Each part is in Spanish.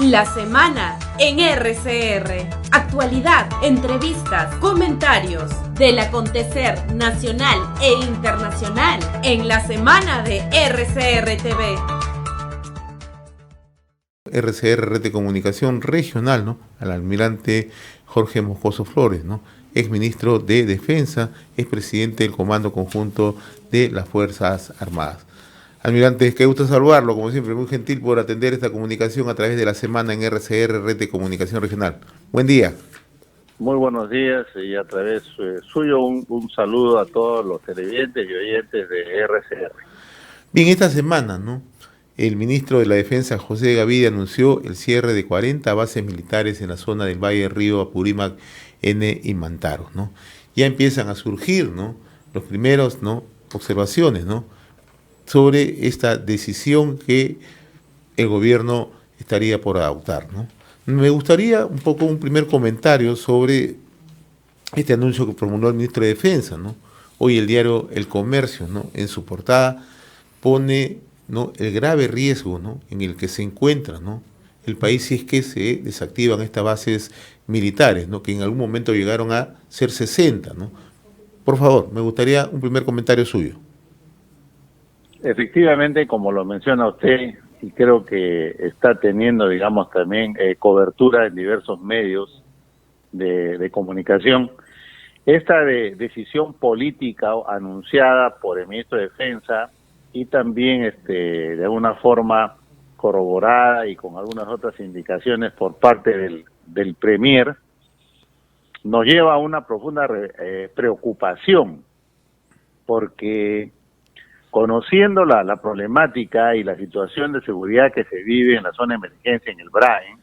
La semana en RCR. Actualidad, entrevistas, comentarios del acontecer nacional e internacional en la semana de RCR TV. RCR, Red de Comunicación Regional, ¿no? Al almirante Jorge Moscoso Flores, ¿no? Ex ministro de Defensa, ex presidente del Comando Conjunto de las Fuerzas Armadas. Almirante, qué gusto saludarlo, como siempre, muy gentil por atender esta comunicación a través de la semana en RCR, Red de Comunicación Regional. Buen día. Muy buenos días y a través suyo un saludo a todos los televidentes y oyentes de RCR. Bien, esta semana, ¿no? El ministro de la Defensa, José Gavidia, anunció el cierre de 40 bases militares en la zona del Valle del Río Apurímac, N y Mantaro, ¿no? Ya empiezan a surgir, ¿no? Los primeros, ¿no? Observaciones, ¿no? Sobre esta decisión que el gobierno estaría por adoptar, ¿no? Me gustaría un poco un primer comentario sobre este anuncio que promulgó el ministro de Defensa, ¿no? Hoy el diario El Comercio, ¿no? En su portada pone, ¿no? El grave riesgo, ¿no? En el que se encuentra, ¿no? El país si es que se desactivan estas bases militares, ¿no? Que en algún momento llegaron a ser 60, ¿no? Por favor, me gustaría un primer comentario suyo. Efectivamente, como lo menciona usted, y creo que está teniendo, digamos, también cobertura en diversos medios de comunicación, esta decisión política anunciada por el ministro de Defensa y también de alguna forma corroborada y con algunas otras indicaciones por parte del Premier, nos lleva a una profunda preocupación, porque conociendo la problemática y la situación de seguridad que se vive en la zona de emergencia en el Brain,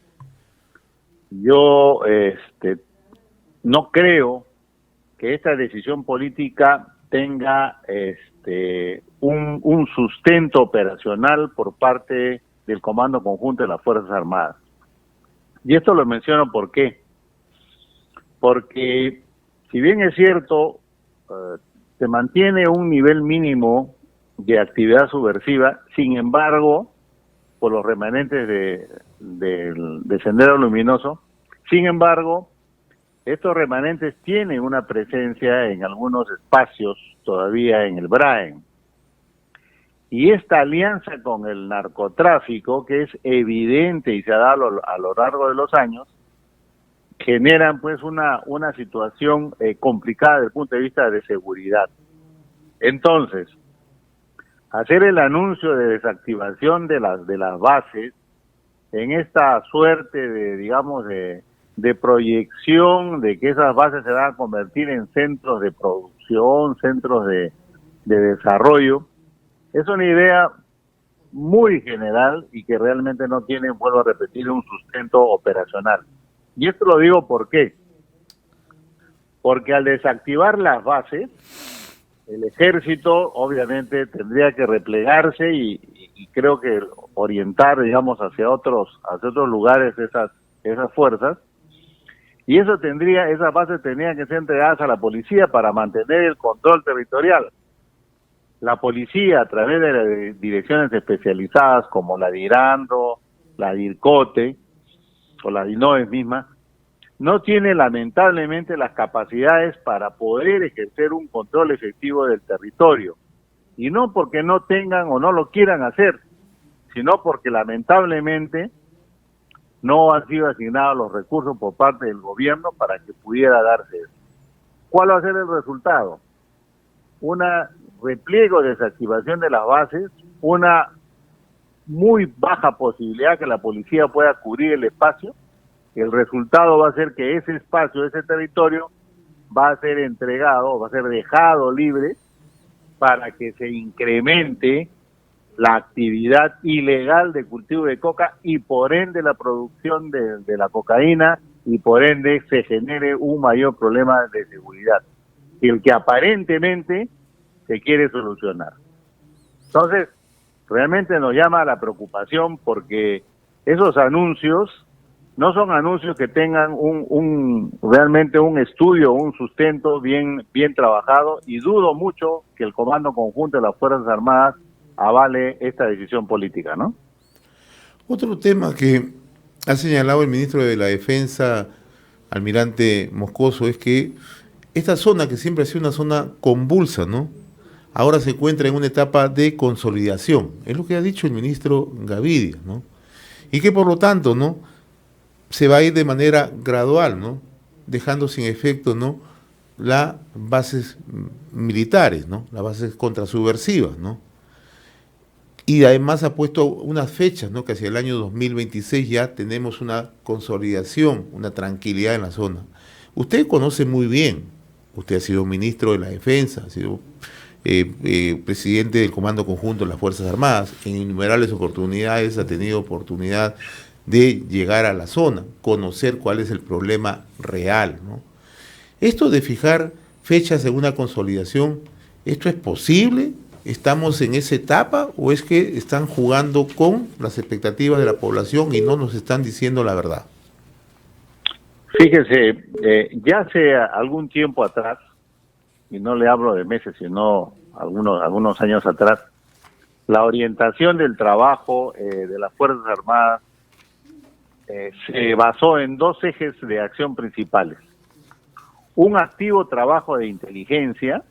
yo no creo que esta decisión política tenga un sustento operacional por parte del Comando Conjunto de las Fuerzas Armadas. Y esto lo menciono ¿por qué? Porque si bien es cierto, se mantiene un nivel mínimo de actividad subversiva, sin embargo, por los remanentes de Sendero Luminoso, sin embargo, estos remanentes tienen una presencia en algunos espacios todavía en el Brain. Y esta alianza con el narcotráfico, que es evidente y se ha dado a lo largo de los años, generan pues una situación complicada desde el punto de vista de seguridad. Entonces, hacer el anuncio de desactivación de las bases en esta suerte de proyección de que esas bases se van a convertir en centros de producción, centros de desarrollo, es una idea muy general y que realmente no tiene, vuelvo a repetir, un sustento operacional. Y esto lo digo ¿por qué? Porque al desactivar las bases, el ejército obviamente tendría que replegarse y creo que orientar, digamos, hacia otros lugares esas fuerzas, y esas bases tendrían que ser entregadas a la policía para mantener el control territorial. La policía, a través de las direcciones especializadas como la DIRANDO, la DIRCOTE o la DINOES misma, no tiene lamentablemente las capacidades para poder ejercer un control efectivo del territorio. Y no porque no tengan o no lo quieran hacer, sino porque lamentablemente no han sido asignados los recursos por parte del gobierno para que pudiera darse eso. ¿Cuál va a ser el resultado? Una repliego de desactivación de las bases, una muy baja posibilidad que la policía pueda cubrir el espacio. El resultado va a ser que ese espacio, ese territorio, va a ser entregado, va a ser dejado libre para que se incremente la actividad ilegal de cultivo de coca y por ende la producción de la cocaína y por ende se genere un mayor problema de seguridad, el que aparentemente se quiere solucionar. Entonces, realmente nos llama a la preocupación porque esos anuncios no son anuncios que tengan realmente un estudio, un sustento bien trabajado, y dudo mucho que el Comando Conjunto de las Fuerzas Armadas avale esta decisión política, ¿no? Otro tema que ha señalado el ministro de la Defensa, almirante Moscoso, es que esta zona, que siempre ha sido una zona convulsa, ¿no?, ahora se encuentra en una etapa de consolidación. Es lo que ha dicho el ministro Gavidia, ¿no? Y que por lo tanto, ¿no?, se va a ir de manera gradual, ¿no?, dejando sin efecto, ¿no?, las bases militares, ¿no?, las bases contrasubversivas, ¿no? Y además ha puesto unas fechas, ¿no?, que hacia el año 2026 ya tenemos una consolidación, una tranquilidad en la zona. Usted conoce muy bien, usted ha sido ministro de la Defensa, ha sido presidente del Comando Conjunto de las Fuerzas Armadas, en innumerables oportunidades ha tenido oportunidad de llegar a la zona, conocer cuál es el problema real, ¿no? Esto de fijar fechas en una consolidación, ¿esto es posible? ¿Estamos en esa etapa o es que están jugando con las expectativas de la población y no nos están diciendo la verdad? Fíjese, ya hace algún tiempo atrás, y no le hablo de meses, sino algunos años atrás, la orientación del trabajo de las Fuerzas Armadas se basó en dos ejes de acción principales: un activo trabajo de inteligencia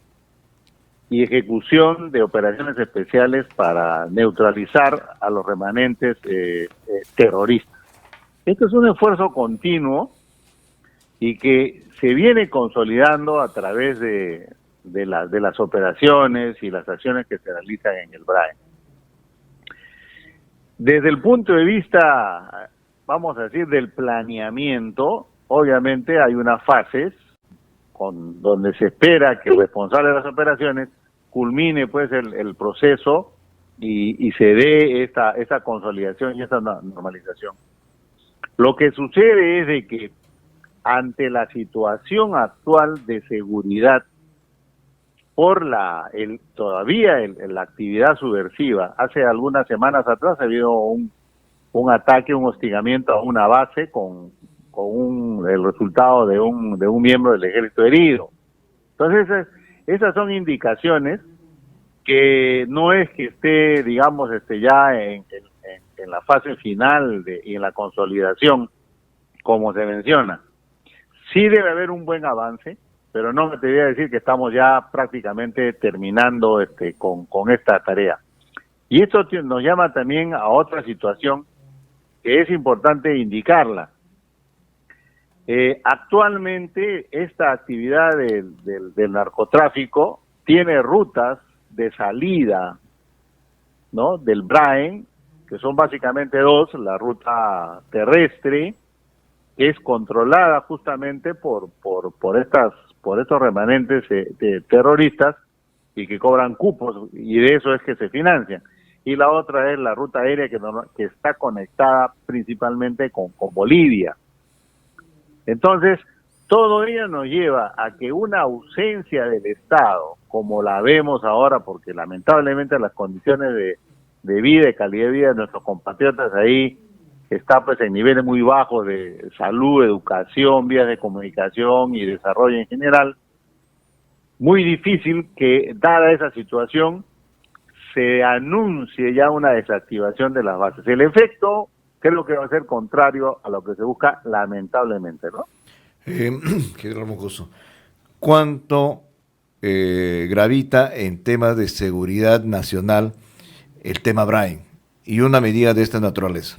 y ejecución de operaciones especiales para neutralizar a los remanentes terroristas. Este es un esfuerzo continuo y que se viene consolidando a través de las operaciones y las acciones que se realizan en el BRAE. Desde el punto de vista, vamos a decir, del planeamiento, obviamente hay unas fases donde se espera que el responsable de las operaciones culmine pues el proceso y se dé esta consolidación y esta normalización. Lo que sucede es de que ante la situación actual de seguridad por todavía la actividad subversiva, hace algunas semanas atrás ha habido un ataque, un hostigamiento a una base con el resultado de un miembro del ejército herido. Entonces, esas son indicaciones que no es que esté, digamos, ya en la fase final y en la consolidación, como se menciona. Sí debe haber un buen avance, pero no me atrevería a decir que estamos ya prácticamente terminando con esta tarea. Y esto nos llama también a otra situación que es importante indicarla. Actualmente esta actividad del narcotráfico tiene rutas de salida, ¿no?, del BRAE, que son básicamente dos: la ruta terrestre, que es controlada justamente por estos remanentes terroristas y que cobran cupos, y de eso es que se financian. Y la otra es la ruta aérea que está conectada principalmente con Bolivia. Entonces, todo ello nos lleva a que una ausencia del Estado, como la vemos ahora, porque lamentablemente las condiciones de vida y calidad de vida de nuestros compatriotas ahí está pues en niveles muy bajos de salud, educación, vías de comunicación y desarrollo en general, muy difícil que, dada esa situación, se anuncie ya una desactivación de las bases. El efecto creo que va a ser contrario a lo que se busca, lamentablemente, ¿no? General Moscoso, ¿cuánto gravita en temas de seguridad nacional el tema BRAE y una medida de esta naturaleza?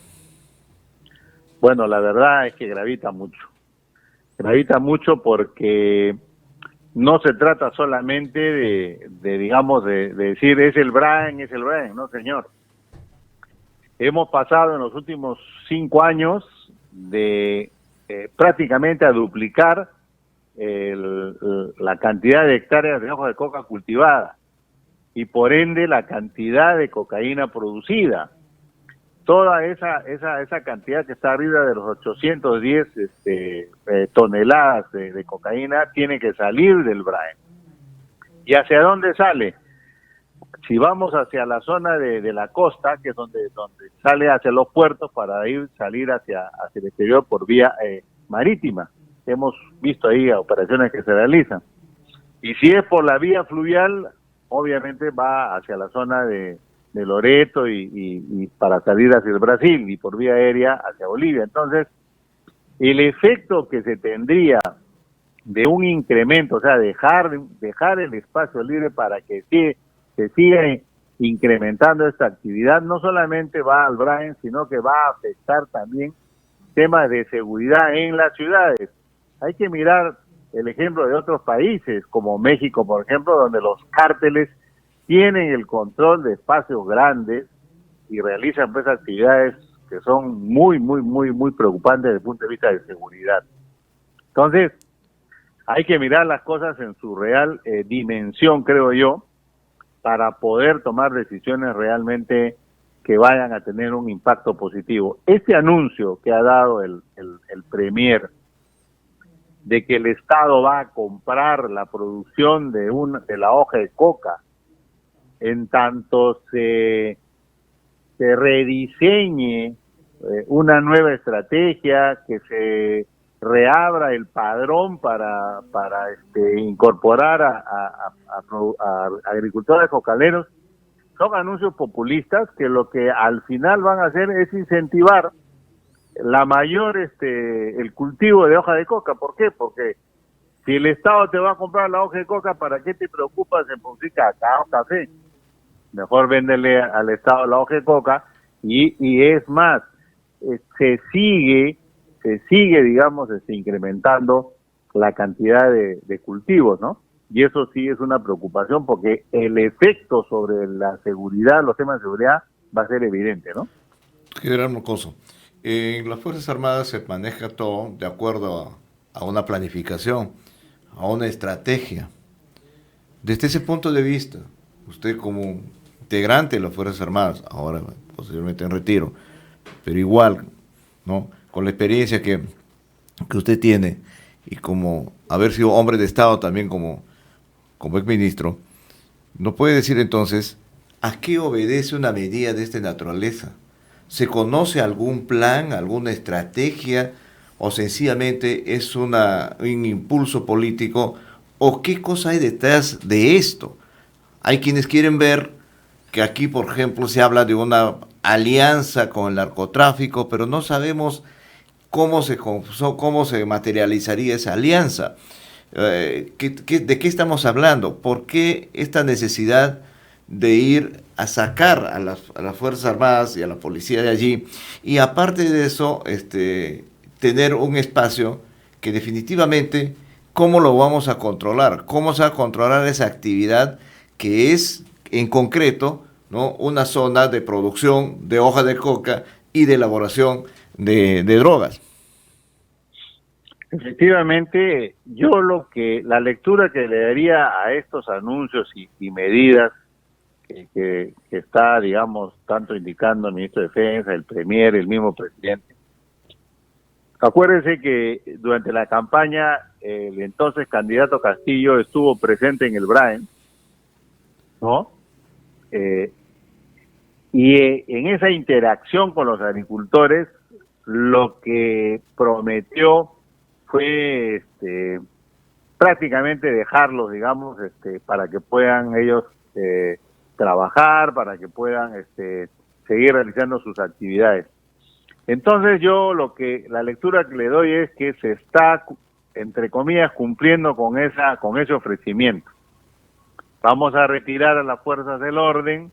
Bueno, la verdad es que gravita mucho porque no se trata solamente de decir es el BRAE, no señor. Hemos pasado en los últimos 5 años de prácticamente a duplicar la cantidad de hectáreas de hoja de coca cultivada y por ende la cantidad de cocaína producida. Toda esa cantidad que está arriba de los 810 toneladas de cocaína tiene que salir del BRAE. ¿Y hacia dónde sale? Si vamos hacia la zona de la costa, que es donde sale hacia los puertos para salir hacia el exterior por vía marítima. Hemos visto ahí operaciones que se realizan. Y si es por la vía fluvial, obviamente va hacia la zona de de Loreto y para salir hacia el Brasil y por vía aérea hacia Bolivia. Entonces, el efecto que se tendría de un incremento, o sea, dejar el espacio libre para que se siga incrementando esta actividad, no solamente va al Brain, sino que va a afectar también temas de seguridad en las ciudades. Hay que mirar el ejemplo de otros países, como México, por ejemplo, donde los cárteles tienen el control de espacios grandes y realizan pues actividades que son muy preocupantes desde el punto de vista de seguridad. Entonces, hay que mirar las cosas en su real dimensión, creo yo, para poder tomar decisiones realmente que vayan a tener un impacto positivo. Este anuncio que ha dado el Premier de que el Estado va a comprar la producción de la hoja de coca, en tanto se rediseñe una nueva estrategia, que se reabra el padrón para incorporar a agricultores cocaleros, son anuncios populistas que lo que al final van a hacer es incentivar el cultivo de hoja de coca. ¿Por qué? Porque si el Estado te va a comprar la hoja de coca, ¿para qué te preocupas en producir cacao, café? Mejor véndele al Estado la hoja de coca y es más, se sigue, digamos, incrementando la cantidad de cultivos, ¿no? Y eso sí es una preocupación porque el efecto sobre la seguridad, los temas de seguridad, va a ser evidente, ¿no? General Mocoso, en las Fuerzas Armadas se maneja todo de acuerdo a una planificación, a una estrategia. Desde ese punto de vista, usted como integrante de las Fuerzas Armadas, ahora posiblemente en retiro, pero igual, ¿no?, con la experiencia que usted tiene y como haber sido hombre de Estado también como exministro, ¿nos puede decir entonces a qué obedece una medida de esta naturaleza? ¿Se conoce algún plan, alguna estrategia o sencillamente es un impulso político? ¿O qué cosa hay detrás de esto? Hay quienes quieren ver que aquí, por ejemplo, se habla de una alianza con el narcotráfico, pero no sabemos cómo se materializaría esa alianza. ¿De qué estamos hablando? ¿Por qué esta necesidad de ir a sacar a las Fuerzas Armadas y a la policía de allí? Y aparte de eso, tener un espacio que definitivamente, ¿cómo lo vamos a controlar? ¿Cómo se va a controlar esa actividad que es, en concreto, ¿no?, una zona de producción de hoja de coca y de elaboración de drogas? Efectivamente, yo la lectura que le daría a estos anuncios y medidas que está, digamos, tanto indicando el ministro de Defensa, el Premier, el mismo presidente. Acuérdense que durante la campaña el entonces candidato Castillo estuvo presente en el Brain, ¿no? Y en esa interacción con los agricultores, lo que prometió fue prácticamente dejarlos, digamos, para que puedan ellos trabajar, para que puedan seguir realizando sus actividades. Entonces yo la lectura que le doy es que se está, entre comillas, cumpliendo con ese ofrecimiento. Vamos a retirar a las fuerzas del orden,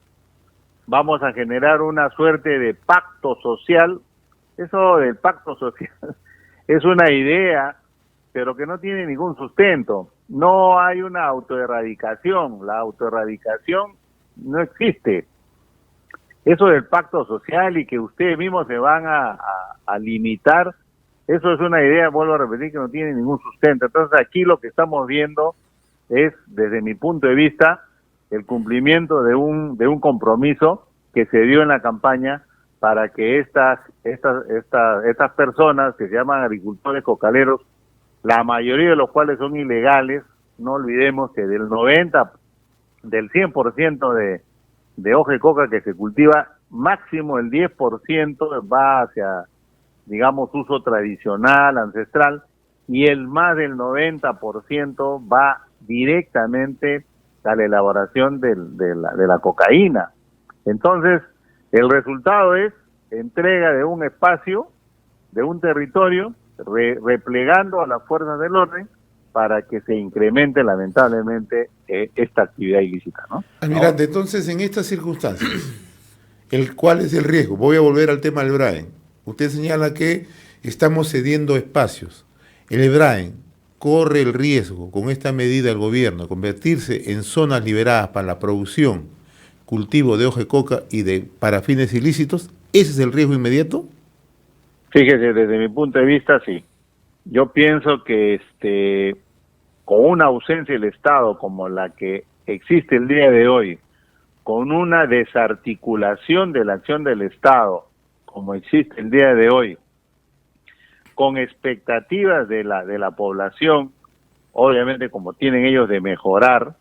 vamos a generar una suerte de pacto social. Eso del pacto social es una idea, pero que no tiene ningún sustento. No hay una autoerradicación, la autoerradicación no existe. Eso del pacto social y que ustedes mismos se van a limitar, eso es una idea, vuelvo a repetir, que no tiene ningún sustento. Entonces aquí lo que estamos viendo es, desde mi punto de vista, el cumplimiento de un compromiso que se dio en la campaña para que estas personas que se llaman agricultores cocaleros, la mayoría de los cuales son ilegales, no olvidemos que del 100% de hoja de coca que se cultiva, máximo el 10% va hacia, digamos, uso tradicional, ancestral, y el más del 90% va directamente a la elaboración de la cocaína. Entonces, el resultado es entrega de un espacio, de un territorio, replegando a las fuerzas del orden para que se incremente lamentablemente esta actividad ilícita, ¿no? Almirante, entonces en estas circunstancias, ¿cuál es el riesgo? Voy a volver al tema del Braen. Usted señala que estamos cediendo espacios. El Braen corre el riesgo con esta medida del gobierno de convertirse en zonas liberadas para la producción, cultivo de hoja de coca y para fines ilícitos. ¿Ese es el riesgo inmediato? Fíjese, desde mi punto de vista, sí. Yo pienso que con una ausencia del Estado como la que existe el día de hoy, con una desarticulación de la acción del Estado como existe el día de hoy, con expectativas de la población, obviamente como tienen ellos de mejorar,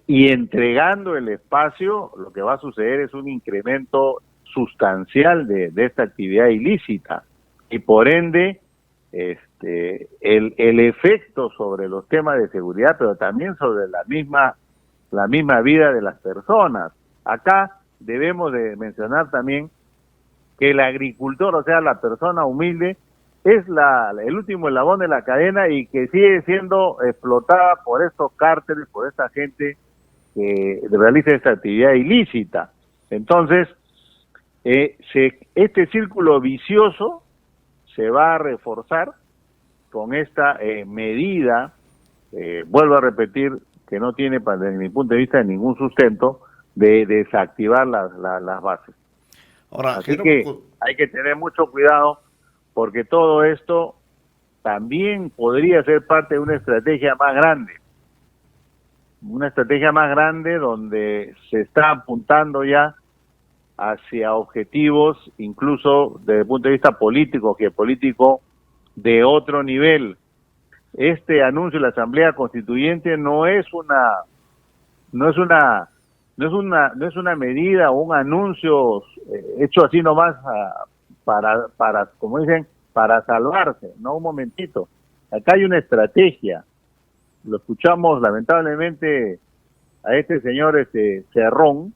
y entregando el espacio, lo que va a suceder es un incremento sustancial de esta actividad ilícita y por ende el efecto sobre los temas de seguridad, pero también sobre la misma vida de las personas. Acá debemos de mencionar también que el agricultor, o sea, la persona humilde, es el último eslabón de la cadena y que sigue siendo explotada por estos cárteles, por esta gente que realiza esta actividad ilícita. Entonces, este círculo vicioso se va a reforzar con esta medida, vuelvo a repetir, que no tiene, desde mi punto de vista, ningún sustento, de desactivar las bases. Ahora, así que hay que tener mucho cuidado, porque todo esto también podría ser parte de una estrategia más grande donde se está apuntando ya hacia objetivos, incluso desde el punto de vista político, geopolítico, de otro nivel. Este anuncio de la Asamblea Constituyente no es una medida o un anuncio hecho así nomás para, como dicen, para salvarse. No, un momentito. Acá hay una estrategia. Lo escuchamos lamentablemente a este señor Cerrón,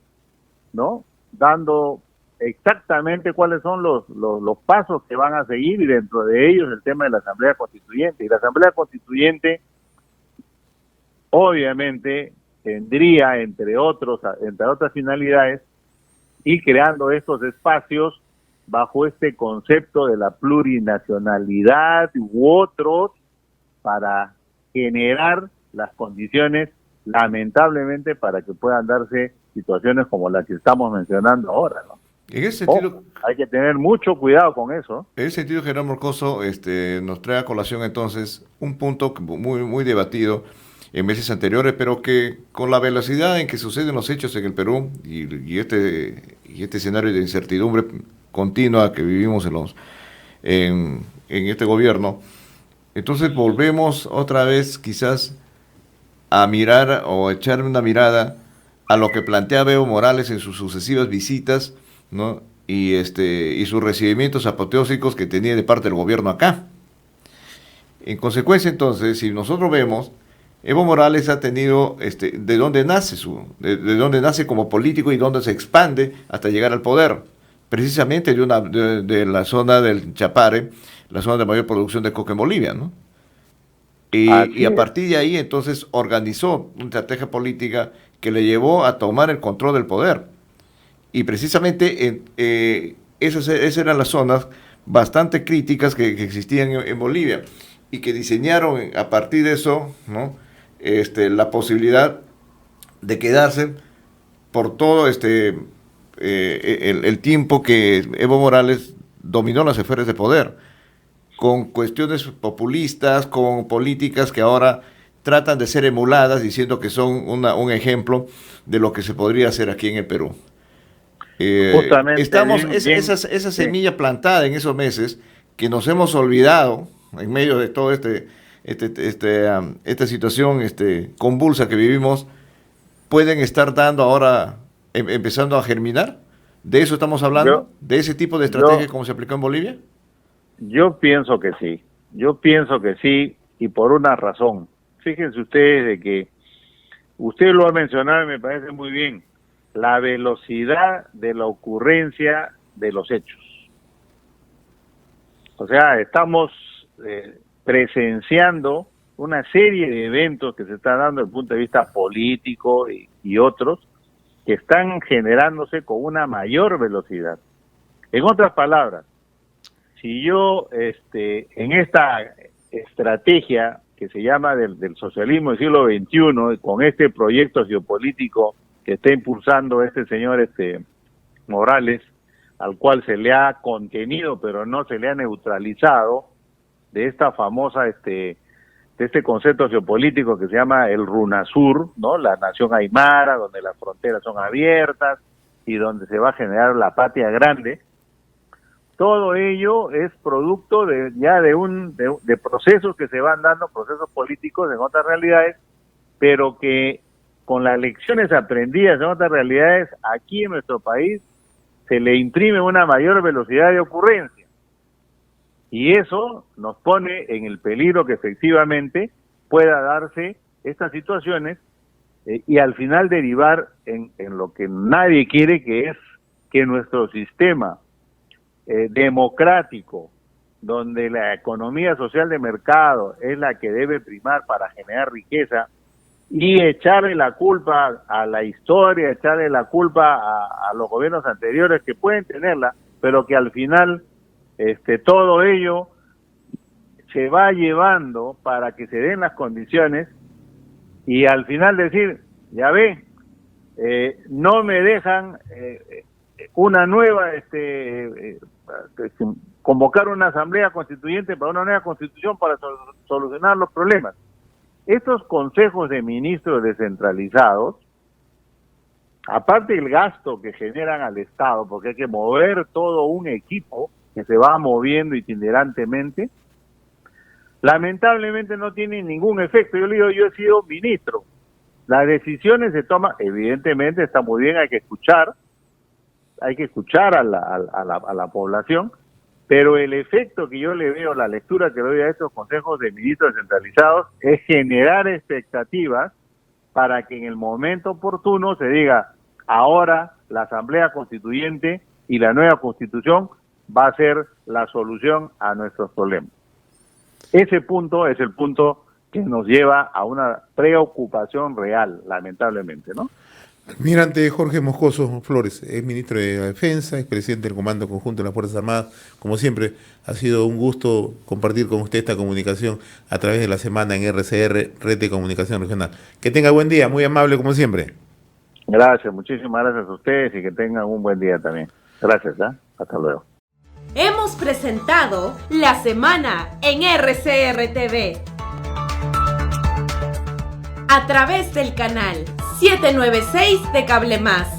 ¿no? Dando exactamente cuáles son los pasos que van a seguir, y dentro de ellos el tema de la Asamblea Constituyente. Y la Asamblea Constituyente obviamente tendría, entre otras finalidades, y creando estos espacios bajo este concepto de la plurinacionalidad u otros, para generar las condiciones, lamentablemente, para que puedan darse situaciones como las que estamos mencionando ahora, ¿no? En ese sentido, hay que tener mucho cuidado con eso. En ese sentido, Gerardo Morcoso nos trae a colación entonces un punto muy, muy debatido en meses anteriores, pero que con la velocidad en que suceden los hechos en el Perú y este escenario de incertidumbre continua que vivimos en este gobierno, entonces volvemos otra vez quizás a mirar o echar una mirada a lo que plantea Evo Morales en sus sucesivas visitas, ¿no? Y sus recibimientos apoteósicos que tenía de parte del gobierno acá. En consecuencia, entonces, si nosotros vemos, Evo Morales ha tenido de dónde nace como político y dónde se expande hasta llegar al poder, precisamente de la zona del Chapare, la zona de mayor producción de coca en Bolivia, ¿no? Y a partir de ahí entonces organizó una estrategia política que le llevó a tomar el control del poder. Y precisamente esas eran las zonas bastante críticas que existían en Bolivia y que diseñaron a partir de eso, ¿no? La posibilidad de quedarse por todo el tiempo que Evo Morales dominó las esferas de poder, con cuestiones populistas, con políticas que ahora tratan de ser emuladas, diciendo que son un ejemplo de lo que se podría hacer aquí en el Perú. Justamente estamos esa semilla plantada en esos meses que nos hemos olvidado en medio de todo esta situación convulsa que vivimos, pueden estar dando ahora, empezando a germinar. ¿De eso estamos hablando? ¿De ese tipo de estrategia como se aplicó en Bolivia? Yo pienso que sí, y por una razón. Fíjense ustedes de que usted lo ha mencionado y me parece muy bien. la velocidad de la ocurrencia de los hechos. O sea, estamos presenciando una serie de eventos que se están dando desde el punto de vista político y otros, que están generándose con una mayor velocidad. En otras palabras, si yo en esta estrategia que se llama del socialismo del siglo XXI, con este proyecto geopolítico que está impulsando este señor Morales, al cual se le ha contenido pero no se le ha neutralizado, de esta famosa de este concepto geopolítico que se llama el RUNASUR, ¿no? La nación aymara, donde las fronteras son abiertas y donde se va a generar la patria grande. Todo ello es producto de procesos que se van dando, procesos políticos en otras realidades, pero que con las lecciones aprendidas en otras realidades, aquí en nuestro país se le imprime una mayor velocidad de ocurrencia. Y eso nos pone en el peligro que efectivamente pueda darse estas situaciones y al final derivar en lo que nadie quiere, que es que nuestro sistema democrático, donde la economía social de mercado es la que debe primar para generar riqueza, y echarle la culpa a la historia, echarle la culpa a los gobiernos anteriores que pueden tenerla, pero que al final todo ello se va llevando para que se den las condiciones y al final decir, ya ve, no me dejan una nueva, convocar una asamblea constituyente para una nueva constitución para solucionar los problemas. Estos consejos de ministros descentralizados, aparte del gasto que generan al Estado, porque hay que mover todo un equipo que se va moviendo itinerantemente, lamentablemente no tienen ningún efecto. Yo le digo, yo he sido ministro. Las decisiones se toman, evidentemente está muy bien, hay que escuchar a la población, pero el efecto que yo le veo, la lectura que le doy a estos consejos de ministros descentralizados es generar expectativas para que en el momento oportuno se diga, ahora la Asamblea Constituyente y la nueva Constitución va a ser la solución a nuestros problemas. Ese punto es el punto que nos lleva a una preocupación real, lamentablemente, ¿no? Almirante Jorge Moscoso Flores, es ministro de la Defensa, es presidente del Comando Conjunto de las Fuerzas Armadas. Como siempre, ha sido un gusto compartir con usted esta comunicación a través de la semana en RCR, Red de Comunicación Regional. Que tenga buen día, muy amable como siempre. Gracias, muchísimas gracias a ustedes y que tengan un buen día también. Gracias, hasta luego. Hemos presentado La Semana en RCR TV a través del canal 796 de Cable Más.